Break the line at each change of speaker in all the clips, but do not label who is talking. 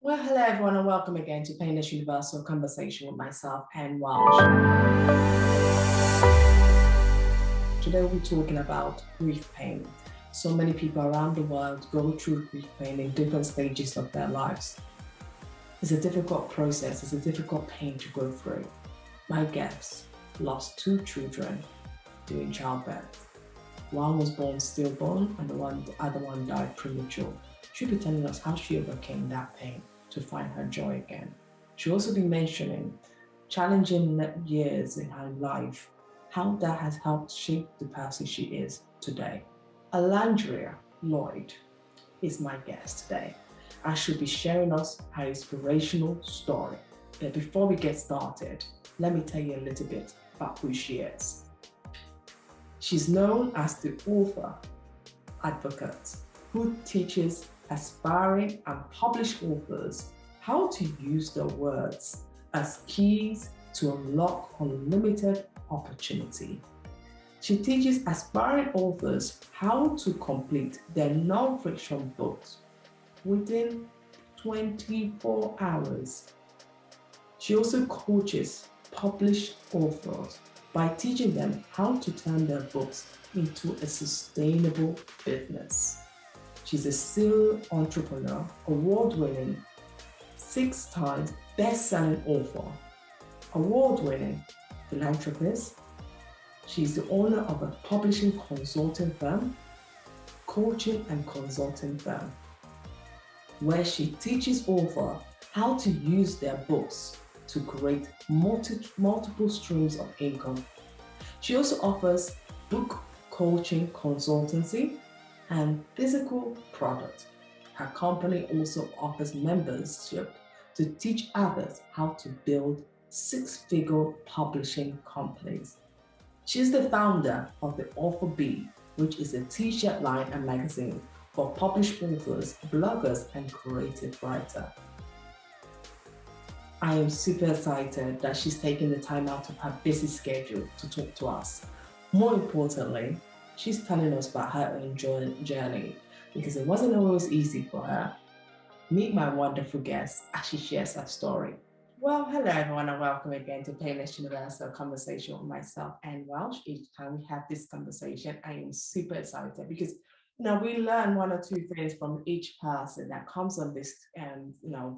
Well, hello everyone, and welcome again to Painless Universal Conversation with myself and Welsh. Today we'll be talking about grief pain. So many people around the world go through grief pain in different stages of their lives. It's a difficult process, it's a difficult pain to go through. My guest lost two children during childbirth. One was born stillborn and the other one died premature. She'll be telling us how she overcame that pain to find her joy again. She'll also be mentioning challenging years in her life, how that has helped shape the person she is today. Alandria Lloyd is my guest today, and she'll be sharing us her inspirational story. But before we get started, let me tell you a little bit about who she is. She's known as the author advocate who teaches aspiring and published authors how to use their words as keys to unlock unlimited opportunity. She teaches aspiring authors how to complete their non-fiction books within 24 hours. She also coaches published authors by teaching them how to turn their books into a sustainable business. She's a serial entrepreneur, award-winning, 6 times best-selling author, award-winning philanthropist. She's the owner of a publishing consulting firm, coaching and consulting firm, where she teaches authors how to use their books to create multiple streams of income. She also offers book coaching consultancy and physical product. Her company also offers membership to teach others how to build 6-figure publishing companies. She's the founder of the Author Bee, which is a t-shirt line and magazine for published authors, bloggers, and creative writers. I am super excited that she's taking the time out of her busy schedule to talk to us. More importantly, she's telling us about her own journey, because it wasn't always easy for her. Meet my wonderful guest as she shares her story. Well, hello everyone, and welcome again to Painless Universal Conversation with myself and Welsh. Each time we have this conversation, I am super excited because we learn one or two things from each person that comes on this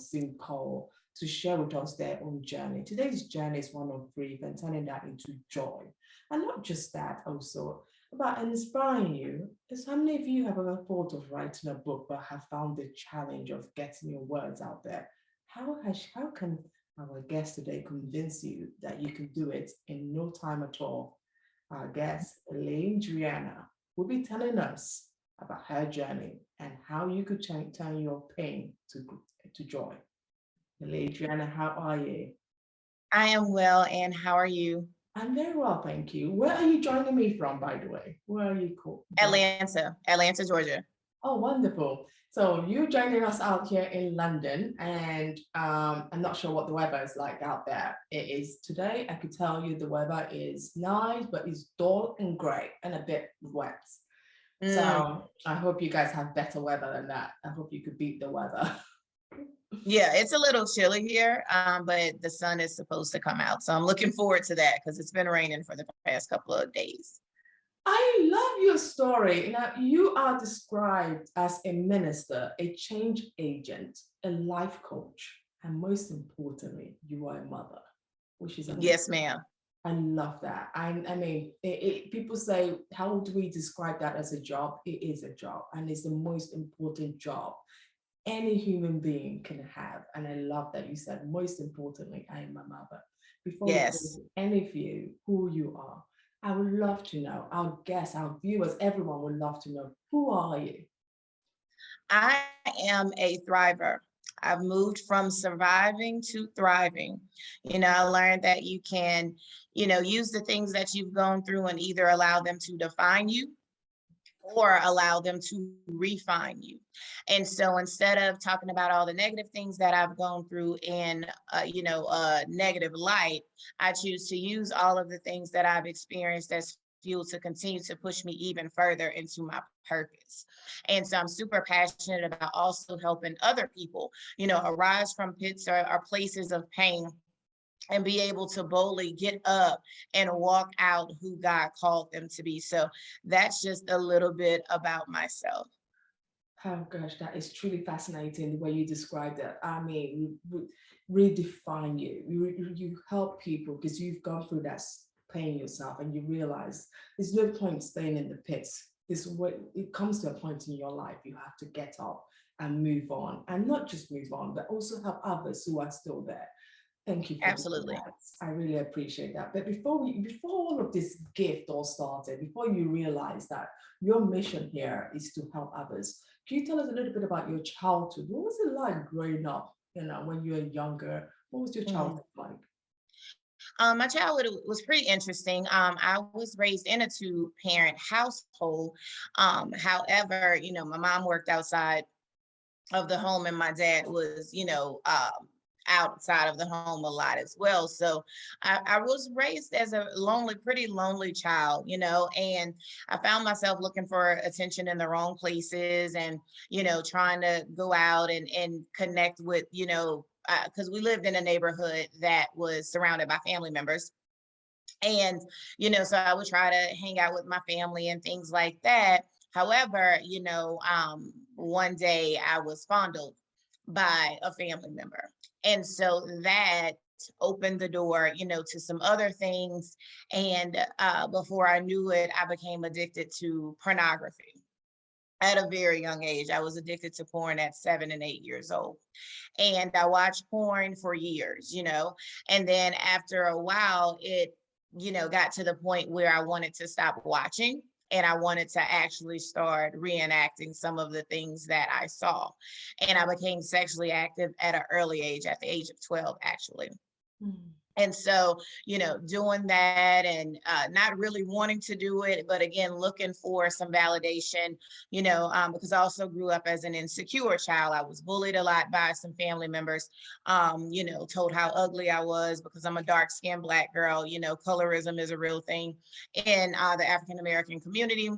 Zoom call to share with us their own journey. Today's journey is one of grief and turning that into joy. And not just that, also about inspiring you. Is how many of you have ever thought of writing a book but have found the challenge of getting your words out there? How can our guest today convince you that you can do it in no time at all? Our guest, Alandria, will be telling us about her journey and how you could turn your pain to joy. Alandria, how are you?
I am well, and how are you?
I'm very well, thank you. Where are you joining me from, by the way? Where are you called?
Atlanta, Georgia.
Oh, wonderful. So you're joining us out here in London, and I'm not sure what the weather is like out there. It is today, I could tell you the weather is nice, but it's dull and grey and a bit wet. So I hope you guys have better weather than that. I hope you could beat the weather.
Yeah, it's a little chilly here, but the sun is supposed to come out. So I'm looking forward to that because it's been raining for the past couple of days.
I love your story. Now, you are described as a minister, a change agent, a life coach, and most importantly, you are a mother, which is amazing.
Yes, ma'am.
I love that. I mean, people say, how do we describe that as a job? It is a job, and it's the most important job any human being can have. And I love that you said, most importantly, I am a mother. Before we go into any of you, who you are, I would love to know, our guests, our viewers, everyone would love to know, who are you?
I am a thriver. I've moved from surviving to thriving. I learned that you can, use the things that you've gone through and either allow them to define you or allow them to refine you. And so instead of talking about all the negative things that I've gone through in, a negative light, I choose to use all of the things that I've experienced as fuel to continue to push me even further into my purpose. And so I'm super passionate about also helping other people, arise from pits or places of pain and be able to boldly get up and walk out who God called them to be. So that's just a little bit about myself.
Oh gosh, that is truly fascinating the way you described it. I mean, redefine you. You help people because you've gone through that pain yourself, and you realize there's no point staying in the pits. This what it comes to a point in your life you have to get up and move on, and not just move on, but also help others who are still there. Thank you for doing
Absolutely.
that. I really appreciate that. But before all of this gift all started, before you realized that your mission here is to help others, can you tell us a little bit about your childhood? What was it like growing up? When you were younger, what was your
Mhm.
childhood like?
My childhood was pretty interesting. I was raised in a two-parent household. However, my mom worked outside of the home and my dad was, outside of the home a lot as well. So I was raised as a pretty lonely child, and I found myself looking for attention in the wrong places and, trying to go out and connect with, because we lived in a neighborhood that was surrounded by family members. And, so I would try to hang out with my family and things like that. However, one day I was fondled by a family member. And so that opened the door, to some other things. And before I knew it, I became addicted to pornography at a very young age. I was addicted to porn at 7 and 8 years old. And I watched porn for years, and then after a while, it, got to the point where I wanted to stop watching and I wanted to actually start reenacting some of the things that I saw. And I became sexually active at an early age, at the age of 12, actually.
Mm.
And so, doing that and not really wanting to do it, but again, looking for some validation, because I also grew up as an insecure child. I was bullied a lot by some family members, told how ugly I was because I'm a dark skinned Black girl. Colorism is a real thing in the African American community.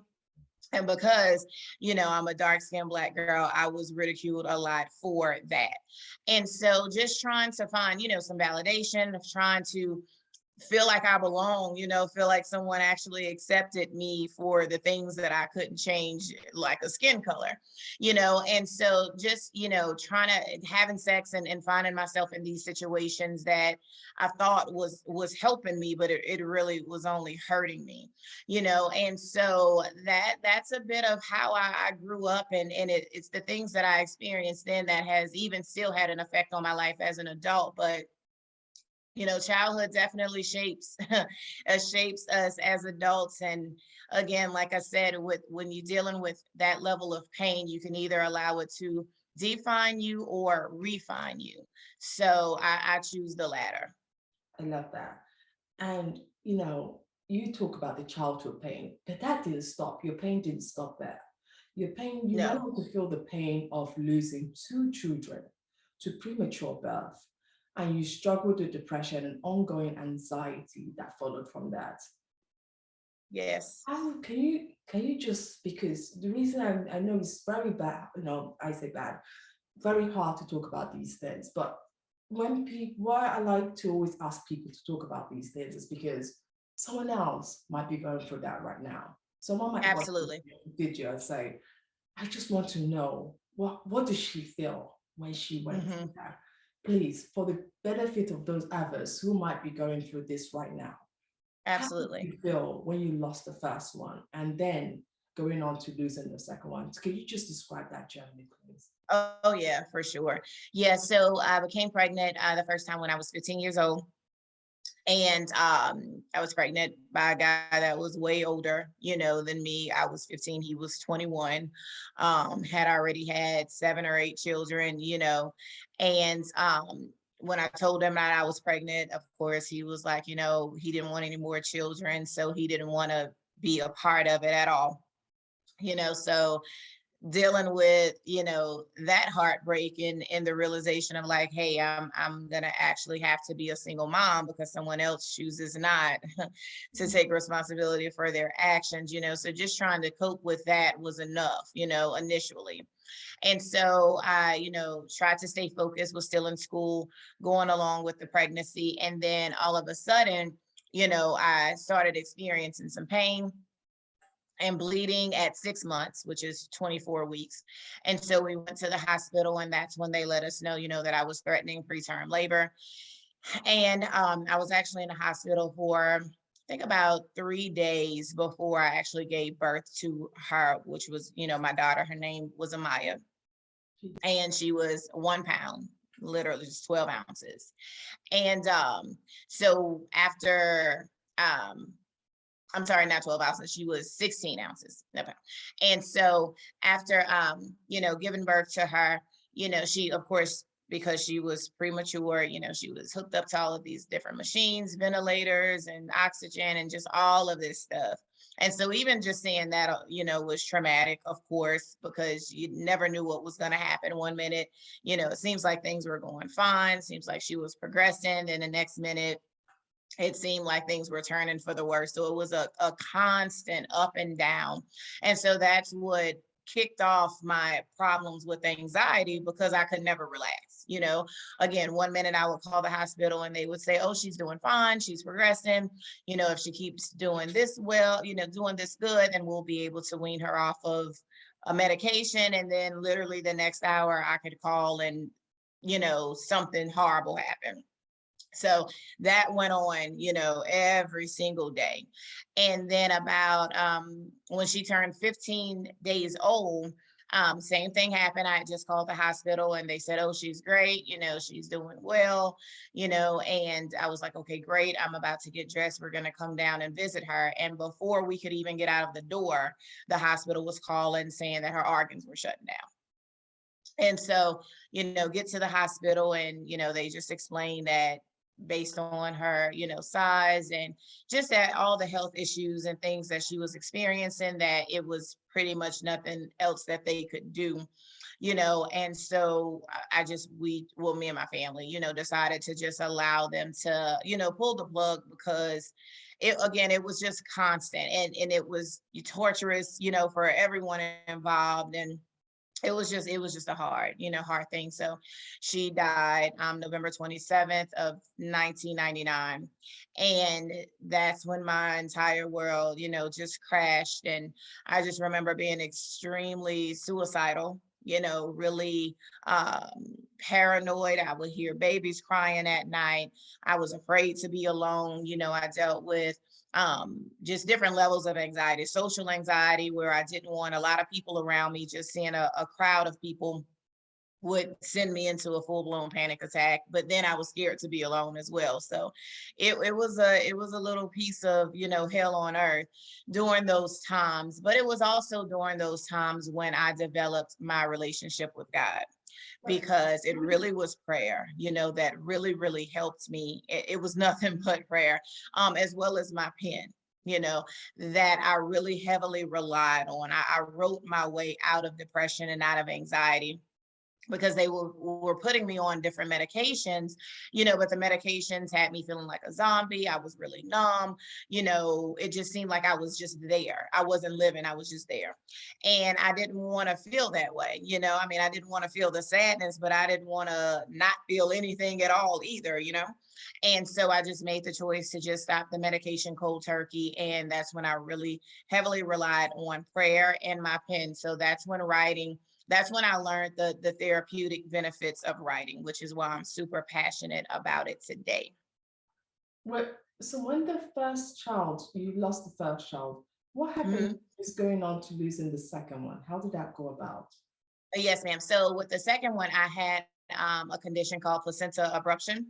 And because, I'm a dark skinned Black girl, I was ridiculed a lot for that. And so just trying to find, some validation, of trying to feel like I belong, feel like someone actually accepted me for the things that I couldn't change, like a skin color, and so just, trying to having sex and finding myself in these situations that I thought was helping me, but it really was only hurting me, and so that's a bit of how I grew up, and it's the things that I experienced then that has even still had an effect on my life as an adult. But childhood definitely shapes shapes us as adults. And again, like I said, when you're dealing with that level of pain, you can either allow it to define you or refine you. So I choose the latter.
I love that. And you talk about the childhood pain, but that didn't stop. Your pain didn't stop there. Your pain, you went
No.
on to feel the pain of losing two children to premature birth, and you struggled with depression and ongoing anxiety that followed from that.
Yes.
Can you just, because the reason I know it's very bad, I say bad, very hard to talk about these things, but why I like to always ask people to talk about these things is because someone else might be going through that right now. Someone might watch this
Absolutely.
video and say, I just want to know what does she feel when she went through
Hmm.
that? Please, for the benefit of those others who might be going through this right now, how did
Absolutely.
you feel when you lost the first one and then going on to losing the second one? Can you just describe that journey, please?
Oh yeah, for sure. Yeah, so I became pregnant the first time when I was 15 years old. And I was pregnant by a guy that was way older, than me. I was 15, he was 21, had already had 7 or 8 children, and when I told him that I was pregnant, of course, he was like, he didn't want any more children, so he didn't want to be a part of it at all, so dealing with, that heartbreak and the realization of like, hey, I'm gonna actually have to be a single mom because someone else chooses not to take responsibility for their actions, so just trying to cope with that was enough, initially. And so I, tried to stay focused, was still in school, going along with the pregnancy. And then all of a sudden, I started experiencing some pain and bleeding at 6 months, which is 24 weeks. And so we went to the hospital, and that's when they let us know, that I was threatening preterm labor. And I was actually in the hospital for, I think, about 3 days before I actually gave birth to her, which was, my daughter. Her name was Amaya, and she was 1 pound, literally just 12 ounces. And so after, I'm sorry, not 12 ounces. She was 16 ounces. Okay. And so after, giving birth to her, she, of course, because she was premature, she was hooked up to all of these different machines, ventilators and oxygen and just all of this stuff. And so even just seeing that, was traumatic, of course, because you never knew what was going to happen. One minute, it seems like things were going fine. Seems like she was progressing. And the next minute, it seemed like things were turning for the worse. So it was a constant up and down. And so that's what kicked off my problems with anxiety, because I could never relax. Again, one minute I would call the hospital and they would say, oh, she's doing fine, she's progressing. If she keeps doing this well, doing this good, then we'll be able to wean her off of a medication. And then literally the next hour I could call and, something horrible happened. So that went on, every single day. And then about when she turned 15 days old, same thing happened. I just called the hospital and they said, oh, she's great, she's doing well, and I was like, okay, great. I'm about to get dressed. We're going to come down and visit her. And before we could even get out of the door, the hospital was calling saying that her organs were shutting down. And so, get to the hospital and, they just explained that based on her, size and just that all the health issues and things that she was experiencing, that it was pretty much nothing else that they could do, and so me and my family, decided to just allow them to, pull the plug, because it was just constant, and it was torturous, for everyone involved. And it was just a hard thing. So she died November 27th of 1999. And that's when my entire world, just crashed. And I just remember being extremely suicidal, really paranoid. I would hear babies crying at night. I was afraid to be alone. I dealt with just different levels of anxiety, social anxiety, where I didn't want a lot of people around me. Just seeing a crowd of people would send me into a full-blown panic attack. But then I was scared to be alone as well. So it was a little piece of, hell on earth during those times. But it was also during those times when I developed my relationship with God, because it really was prayer, that really, really helped me. It was nothing but prayer, as well as my pen, that I really heavily relied on. I wrote my way out of depression and out of anxiety, because they were putting me on different medications, but the medications had me feeling like a zombie. I was really numb. It just seemed like I was just there. I wasn't living, I was just there. And I didn't want to feel that way. I didn't want to feel the sadness, but I didn't want to not feel anything at all either. And so I just made the choice to just stop the medication cold turkey. And that's when I really heavily relied on prayer and my pen. So that's when I learned the therapeutic benefits of writing, which is why I'm super passionate about it today.
So when you lost the first child, what happened
Mhm.
is going on to losing the second one? How did that go about?
Yes, ma'am. So with the second one, I had a condition called placenta abruption.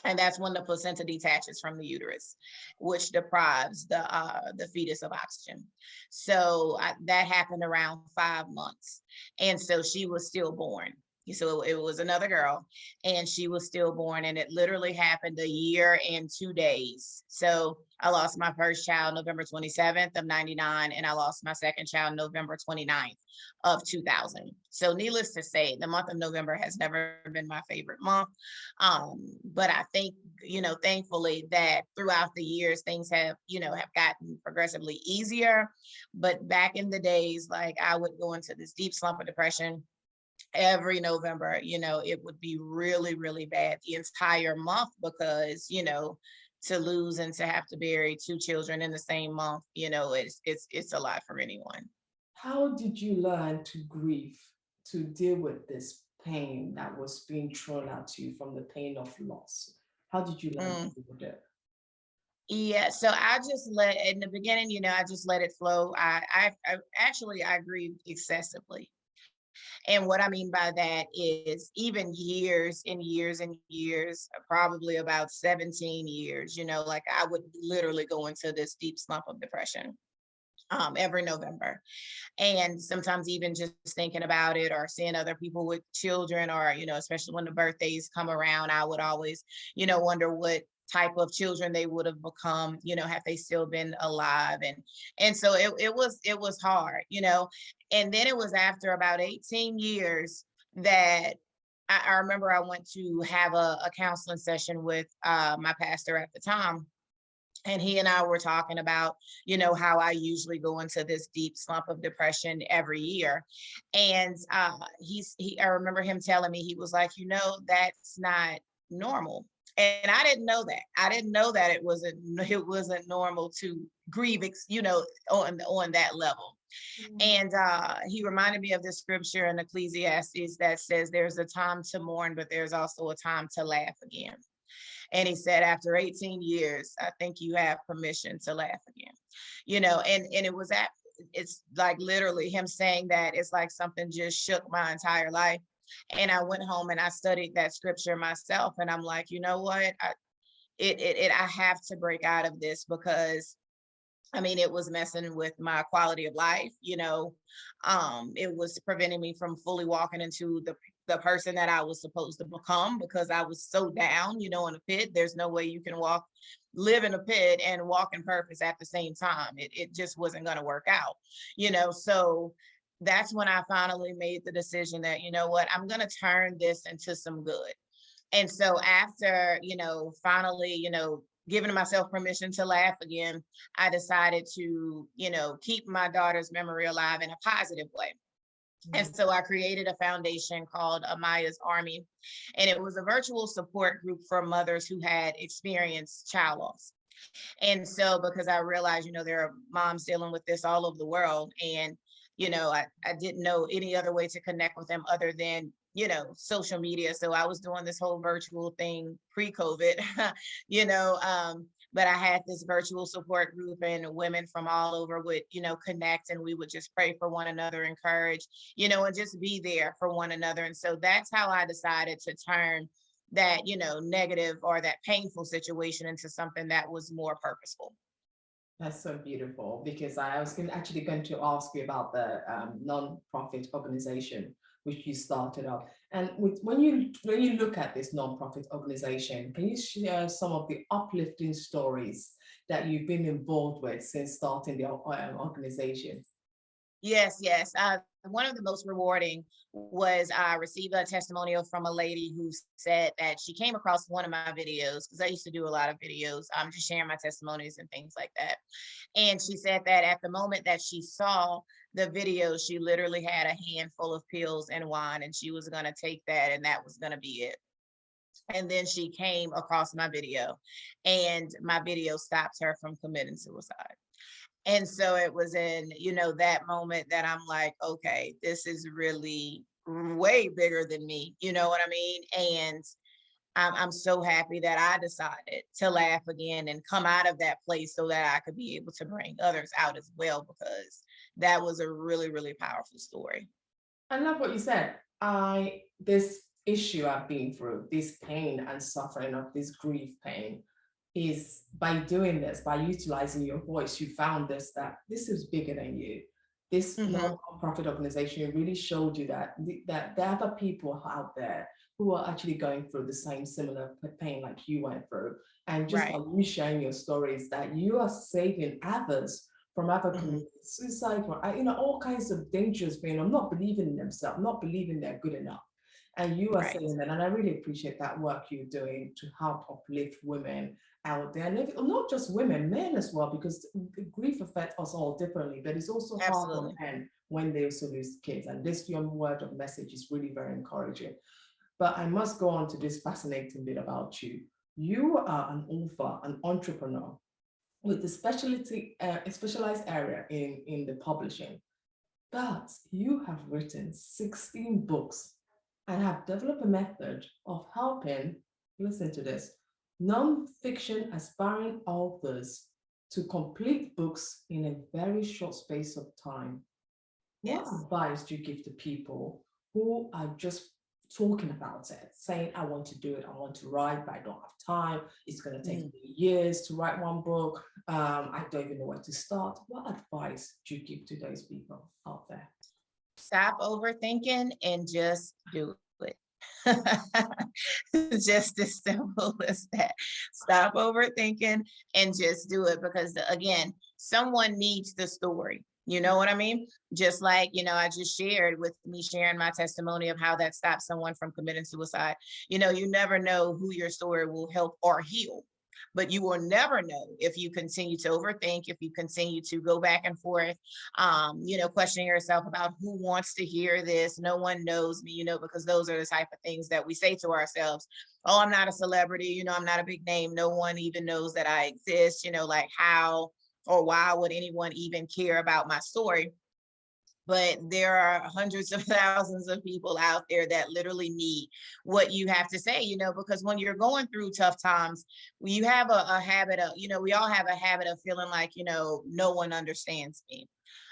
And that's when the placenta detaches from the uterus, which deprives the fetus of oxygen. So that happened around 5 months. And so she was stillborn. So it was another girl, and she was stillborn, and it literally happened a year and 2 days. So I lost my first child November 27th of 99, and I lost my second child November 29th of 2000. So needless to say, the month of November has never been my favorite month. But I think, thankfully that throughout the years, things have gotten progressively easier. But back in the days, like, I would go into this deep slump of depression every November. It would be really, really bad the entire month because, to lose and to have to bury two children in the same month, it's a lot for anyone.
How did you learn to grieve, to deal with this pain that was being thrown at you from the pain of loss? How did you learn to
Mm.
deal with it?
Yeah, so I just let in the beginning, I just let it flow. I grieved excessively. And what I mean by that is even years and years and years, probably about 17 years, like I would literally go into this deep slump of depression every November. And sometimes even just thinking about it or seeing other people with children, or, especially when the birthdays come around, I would always, wonder what type of children they would have become, have they still been alive. And so it was hard, and then it was after about 18 years that I remember I went to have a counseling session with my pastor at the time, and he and I were talking about, how I usually go into this deep slump of depression every year. And I remember him telling me, he was like, that's not normal. And I didn't know that. I didn't know that it wasn't normal to grieve, on that level.
Mm.
And he reminded me of this scripture in Ecclesiastes that says there's a time to mourn, but there's also a time to laugh again. And he said, after 18 years, I think you have permission to laugh again. And it's like literally him saying that, it's like something just shook my entire life. And I went home and I studied that scripture myself. And I'm like, you know what? I have to break out of this, because I mean, it was messing with my quality of life. It was preventing me from fully walking into the person that I was supposed to become, because I was so down, in a pit. There's no way you can live in a pit and walk in purpose at the same time. It just wasn't going to work out, so that's when I finally made the decision that, what, I'm going to turn this into some good. And so after, finally, giving myself permission to laugh again, I decided to, keep my daughter's memory alive in a positive way. And
Mm.
so I created a foundation called Amaya's Army, and it was a virtual support group for mothers who had experienced child loss. And so, because I realized, there are moms dealing with this all over the world, and, I didn't know any other way to connect with them other than, social media. So I was doing this whole virtual thing pre-COVID, you know, but I had this virtual support group, and women from all over would, connect, and we would just pray for one another, encourage, and just be there for one another. And so that's how I decided to turn that, negative or that painful situation into something that was more purposeful.
That's so beautiful, because I was actually going to ask you about the non-profit organization which you started up. And when you look at this non-profit organization, can you share some of the uplifting stories that you've been involved with since starting the organization?
Yes, yes. One of the most rewarding was I received a testimonial from a lady who said that she came across one of my videos, because I used to do a lot of videos, just sharing my testimonies and things like that. And she said that at the moment that she saw the video, she literally had a handful of pills and wine, and she was going to take that, and that was going to be it. And then she came across my video, and my video stopped her from committing suicide. And so it was in, that moment that I'm like, okay, this is really way bigger than me. You know what I mean? And I'm so happy that I decided to laugh again and come out of that place so that I could be able to bring others out as well, because that was a really, really powerful story.
I love what you said. This issue I've been through, this pain and suffering of this grief pain, is by doing this, by utilizing your voice, you found this, that this is bigger than you. This
Mm-hmm.
non-profit organization really showed you that that there are other people out there who are actually going through the same similar pain like you went through. And just by
Right.
you sharing your stories, that you are saving others from other
Mm-hmm.
committing suicide, or all kinds of dangerous pain, or not believing in themselves, not believing they're good enough. And you are
Right.
saying that, and I really appreciate that work you're doing to help uplift women out there, and not just women, men as well, because grief affects us all differently, but it's also hard on
Absolutely.
men when they also lose kids. And this young word of message is really very encouraging. But I must go on to this fascinating bit about you. You are an author, an entrepreneur with the a specialized area in the publishing. But you have written 16 books and have developed a method of helping, listen to this, non-fiction aspiring authors to complete books in a very short space of time. What
Yes.
advice do you give to people who are just talking about it, saying, I want to do it, I want to write, but I don't have time. It's going to take
Mm.
me years to write one book. I don't even know where to start. What advice do you give to those people out there?
Stop overthinking and just do it. Just as simple as that. Stop overthinking and just do it, because again, someone needs the story. You know what I mean? Just like, I just shared with me sharing my testimony of how that stopped someone from committing suicide. You never know who your story will help or heal, but you will never know if you continue to overthink, if you continue to go back and forth, questioning yourself about who wants to hear this. No one knows me, because those are the type of things that we say to ourselves. Oh, I'm not a celebrity, I'm not a big name. No one even knows that I exist, like how or why would anyone even care about my story? But there are hundreds of thousands of people out there that literally need what you have to say, because when you're going through tough times, you have a habit of, we all have a habit of feeling like, no one understands me.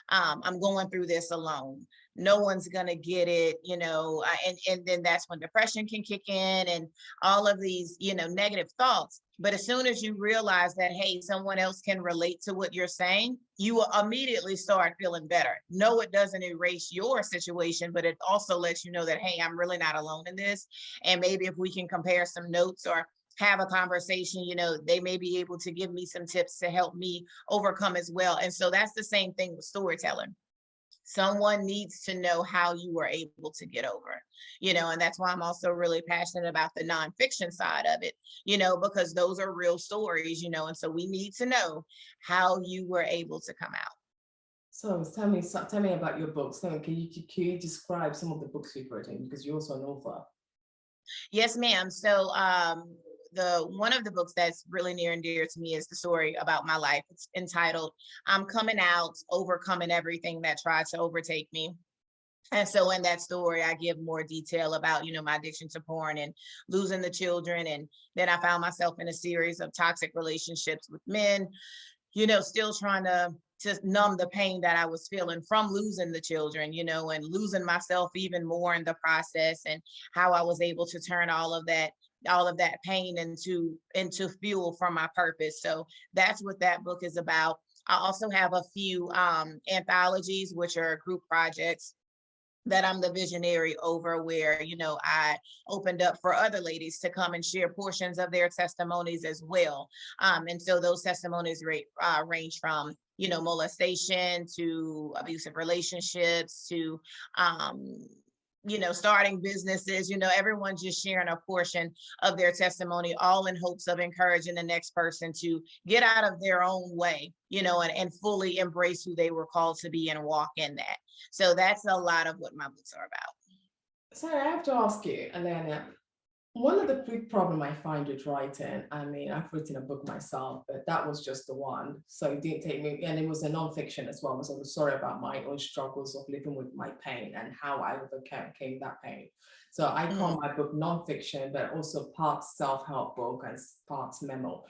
I'm going through this alone. No one's gonna get it, and then that's when depression can kick in and all of these, negative thoughts. But as soon as you realize that, hey, someone else can relate to what you're saying, you will immediately start feeling better. No, it doesn't erase your situation, but it also lets you know that, hey, I'm really not alone in this. And maybe if we can compare some notes or have a conversation, they may be able to give me some tips to help me overcome as well. And so that's the same thing with storytelling. Someone needs to know how you were able to get over, and that's why I'm also really passionate about the nonfiction side of it, because those are real stories, and so we need to know how you were able to come out.
Tell me about your books. So can you describe some of the books you've written, because you're also an author?
Yes, ma'am. So the one of the books that's really near and dear to me is the story about my life. It's entitled I'm Coming Out, Overcoming Everything That Tried to Overtake Me. And so in that story, I give more detail about, my addiction to porn and losing the children. And then I found myself in a series of toxic relationships with men, still trying to numb the pain that I was feeling from losing the children, and losing myself even more in the process, and how I was able to turn all of that pain into fuel for my purpose. So that's what that book is about. I also have a few anthologies, which are group projects that I'm the visionary over, where, I opened up for other ladies to come and share portions of their testimonies as well. And so those testimonies range from, molestation to abusive relationships to, starting businesses, everyone just sharing a portion of their testimony, all in hopes of encouraging the next person to get out of their own way, and fully embrace who they were called to be and walk in that. So that's a lot of what my books are about.
Sorry, I have to ask you, Alana, one of the big problem I find with writing, I mean, I've written a book myself, but that was just the one. So it didn't take me, and it was a non-fiction as well. So I was sorry about my own struggles of living with my pain and how I overcame that pain. So I call
Mhm.
my book non-fiction, but also parts self-help book and parts memo.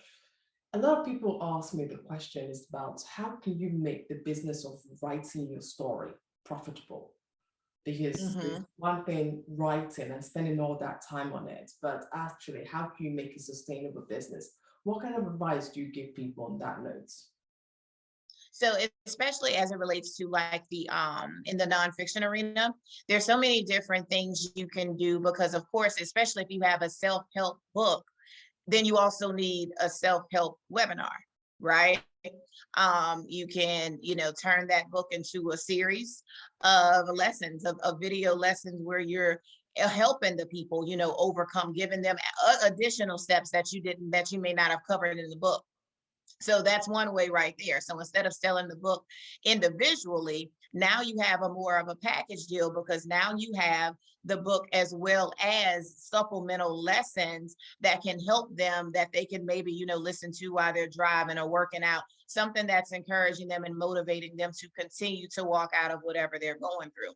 A lot of people ask me the question is about how can you make the business of writing your story profitable? Because there's
Mhm.
one thing writing and spending all that time on it, but actually, how can you make a sustainable business? What kind of advice do you give people on that note?
So especially as it relates to like the in the nonfiction arena, there's so many different things you can do because of course, especially if you have a self-help book, then you also need a self-help webinar, right? You can, turn that book into a series of lessons, of video lessons where you're helping the people, overcome, giving them additional steps that you may not have covered in the book. So that's one way right there. So instead of selling the book individually, now you have a more of a package deal because now you have the book as well as supplemental lessons that can help them that they can maybe, listen to while they're driving or working out, something that's encouraging them and motivating them to continue to walk out of whatever they're going through.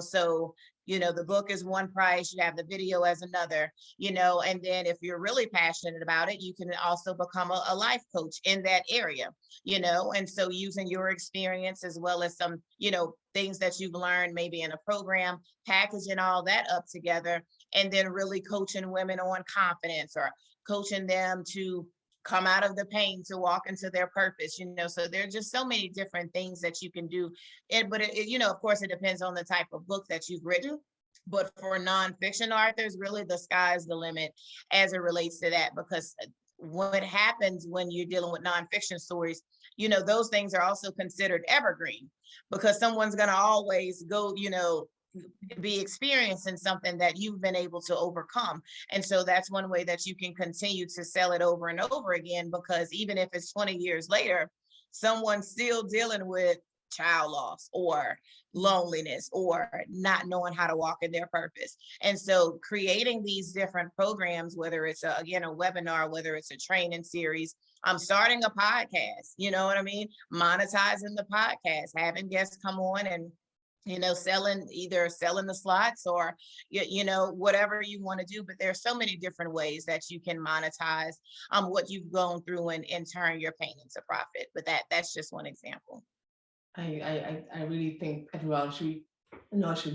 So the book is one price, you have the video as another, and then if you're really passionate about it, you can also become a life coach in that area, and so using your experience as well as some, things that you've learned maybe in a program, packaging all that up together, and then really coaching women on confidence or coaching them to come out of the pain to walk into their purpose, so there are just so many different things that you can do. But of course, it depends on the type of book that you've written. But for nonfiction authors, really the sky's the limit as it relates to that, because what happens when you're dealing with nonfiction stories, those things are also considered evergreen because someone's going to always go, be experiencing something that you've been able to overcome. And so that's one way that you can continue to sell it over and over again, because even if it's 20 years later, someone's still dealing with child loss or loneliness or not knowing how to walk in their purpose. And so creating these different programs, whether it's again a webinar, whether it's a training series, I'm starting a podcast, you know what I mean? Monetizing the podcast, having guests come on and selling the slots or whatever you want to do. But there's so many different ways that you can monetize what you've gone through and turn your pain into profit. But that's just one example.
I really think everyone should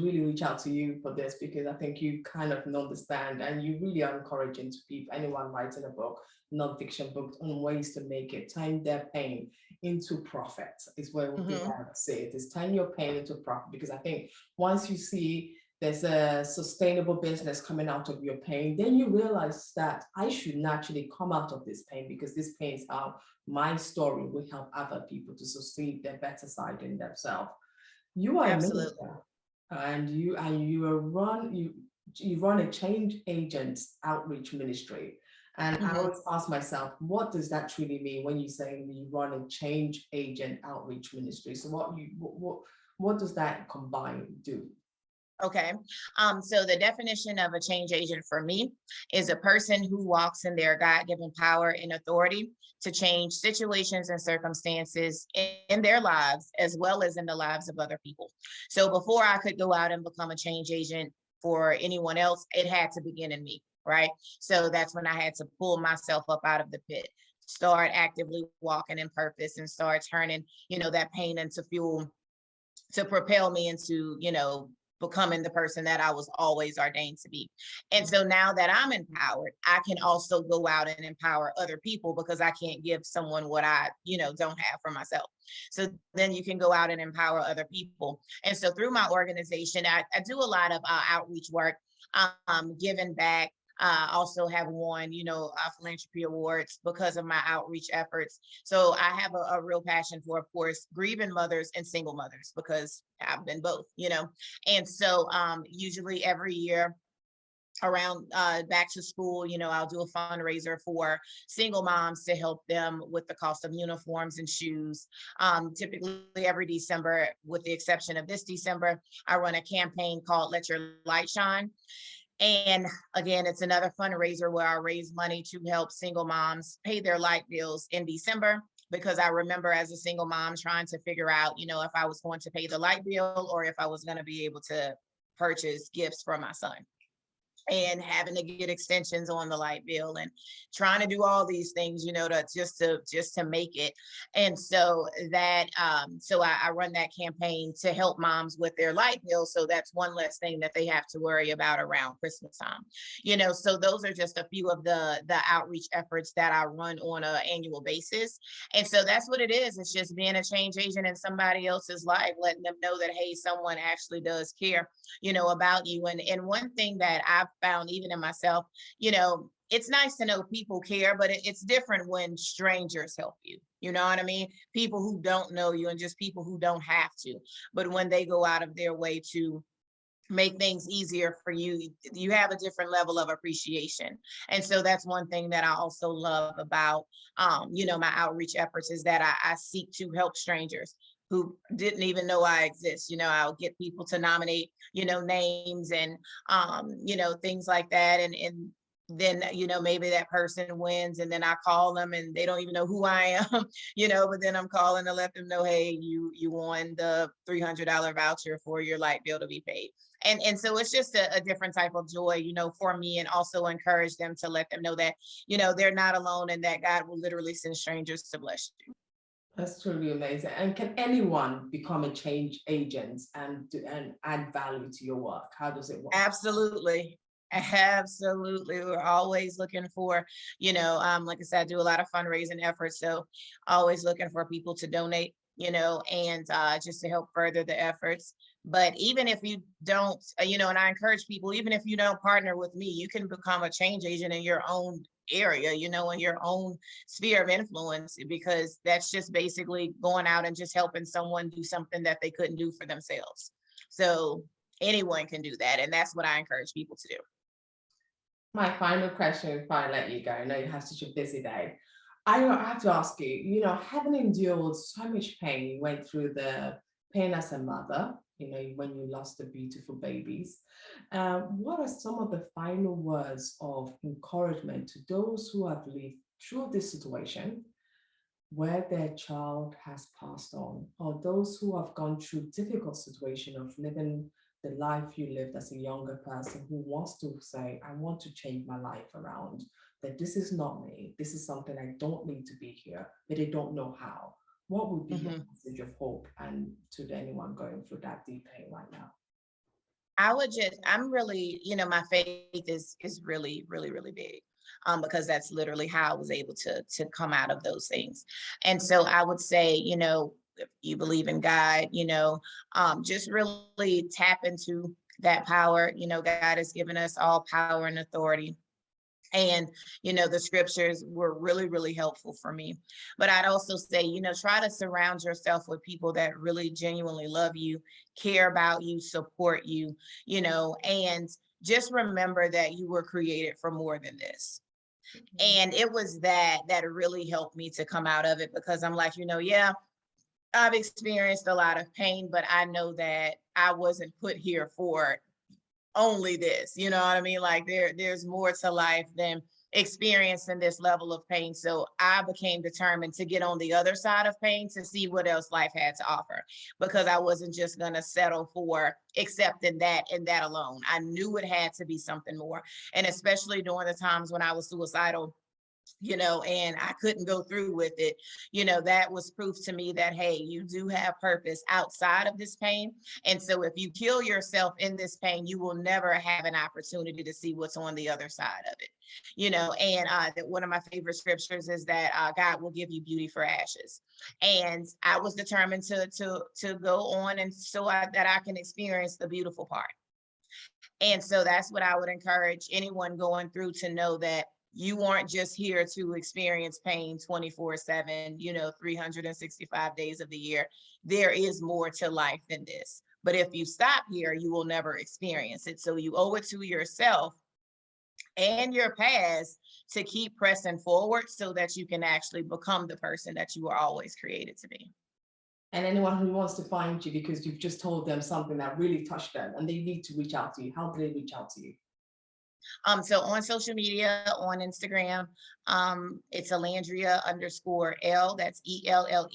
really reach out to you for this, because I think you kind of understand and you really are encouraging to people, anyone writing a book, non-fiction book, on ways to make it, turn their pain into profit is where we think I would say it is, turn your pain into profit. Because I think once you see there's a sustainable business coming out of your pain, then you realize that I should naturally come out of this pain, because this pain is how my story will help other people to succeed their better side in themselves. You are
Absolutely.
a minister, and you run a change agents outreach ministry. And I always ask myself, what does that truly mean when you say you run a change agent outreach ministry? So what does that combine do?
Okay. So the definition of a change agent for me is a person who walks in their God-given power and authority to change situations and circumstances in their lives, as well as in the lives of other people. So before I could go out and become a change agent for anyone else, it had to begin in me, right? So that's when I had to pull myself up out of the pit, start actively walking in purpose, and start turning, that pain into fuel to propel me into, becoming the person that I was always ordained to be. And so now that I'm empowered, I can also go out and empower other people, because I can't give someone what I, don't have for myself. So then you can go out and empower other people. And so through my organization, I do a lot of outreach work, giving back. Also have won, philanthropy awards because of my outreach efforts. So I have a real passion for, of course, grieving mothers and single mothers, because I've been both, And so usually every year around back to school, I'll do a fundraiser for single moms to help them with the cost of uniforms and shoes. Typically every December, with the exception of this December, I run a campaign called Let Your Light Shine. And again, it's another fundraiser where I raise money to help single moms pay their light bills in December, because I remember as a single mom trying to figure out, if I was going to pay the light bill or if I was going to be able to purchase gifts for my son. and having to get extensions on the light bill and trying to do all these things, to make it. And so that I run that campaign to help moms with their light bill. So that's one less thing that they have to worry about around Christmas time. So those are just a few of the outreach efforts that I run on an annual basis. And so that's what it is. It's just being a change agent in somebody else's life, letting them know that, hey, someone actually does care, about you. And one thing that I've found even in myself, it's nice to know people care, but it's different when strangers help you. You know what I mean? People who don't know you and just people who don't have to. But when they go out of their way to make things easier for you, you have a different level of appreciation. And so that's one thing that I also love about my outreach efforts, is that I seek to help strangers who didn't even know I exist. I'll get people to nominate, names and things like that. And then, maybe that person wins, and then I call them and they don't even know who I am, but then I'm calling to let them know, hey, you won the $300 voucher for your light bill to be paid. And so it's just a different type of joy, for me, and also encourage them to let them know that, they're not alone, and that God will literally send strangers to bless you.
That's truly amazing. And can anyone become a change agent and add value to your work? How does it work?
Absolutely. Absolutely. We're always looking for, like I said, I do a lot of fundraising efforts. So always looking for people to donate, and just to help further the efforts. But even if you don't, and I encourage people, even if you don't partner with me, you can become a change agent in your own area, in your own sphere of influence, because that's just basically going out and just helping someone do something that they couldn't do for themselves. So anyone can do that. And that's what I encourage people to do.
My final question before I let you go, I know you have such a busy day. I have to ask you, having endured so much pain, you went through the pain as a mother, when you lost the beautiful babies. What are some of the final words of encouragement to those who have lived through this situation where their child has passed on, or those who have gone through difficult situation of living the life you lived as a younger person, who wants to say, I want to change my life around, that this is not me, this is something I don't need to be here, but they don't know how? What would be your message of hope and to anyone going through that deep pain right now?
I'm really, my faith is really, really, really big. Because that's literally how I was able to come out of those things. And so I would say, if you believe in God, just really tap into that power. God has given us all power and authority. And, the scriptures were really, really helpful for me. But I'd also say, try to surround yourself with people that really genuinely love you, care about you, support you, and just remember that you were created for more than this. And it was that really helped me to come out of it, because I'm like, yeah, I've experienced a lot of pain, but I know that I wasn't put here for only this, you know what I mean? Like there's more to life than experiencing this level of pain. So I became determined to get on the other side of pain to see what else life had to offer, because I wasn't just going to settle for accepting that and that alone. I knew it had to be something more. And especially during the times when I was suicidal, and I couldn't go through with it, that was proof to me that, hey, you do have purpose outside of this pain. And so if you kill yourself in this pain, you will never have an opportunity to see what's on the other side of it, and that one of my favorite scriptures is that God will give you beauty for ashes. And I was determined to go on, and that I can experience the beautiful part. And so that's what I would encourage anyone going through, to know that you aren't just here to experience pain 24/7, 365 days of the year. There is more to life than this. But if you stop here, you will never experience it. So you owe it to yourself and your past to keep pressing forward, so that you can actually become the person that you were always created to be.
And anyone who wants to find you because you've just told them something that really touched them and they need to reach out to you, how do they reach out to you?
So on social media, on Instagram, it's Alandria_L, that's ELLE.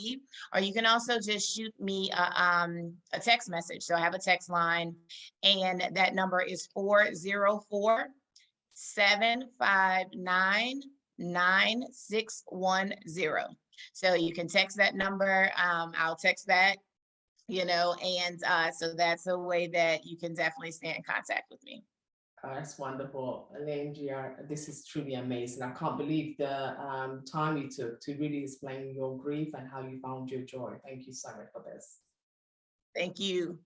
Or you can also just shoot me a text message. So I have a text line, and that number is 404 7599610. So you can text that number. I'll text that, and so that's a way that you can definitely stay in contact with me.
That's wonderful. Alandria, this is truly amazing. I can't believe the time you took to really explain your grief and how you found your joy. Thank you so much for this.
Thank you.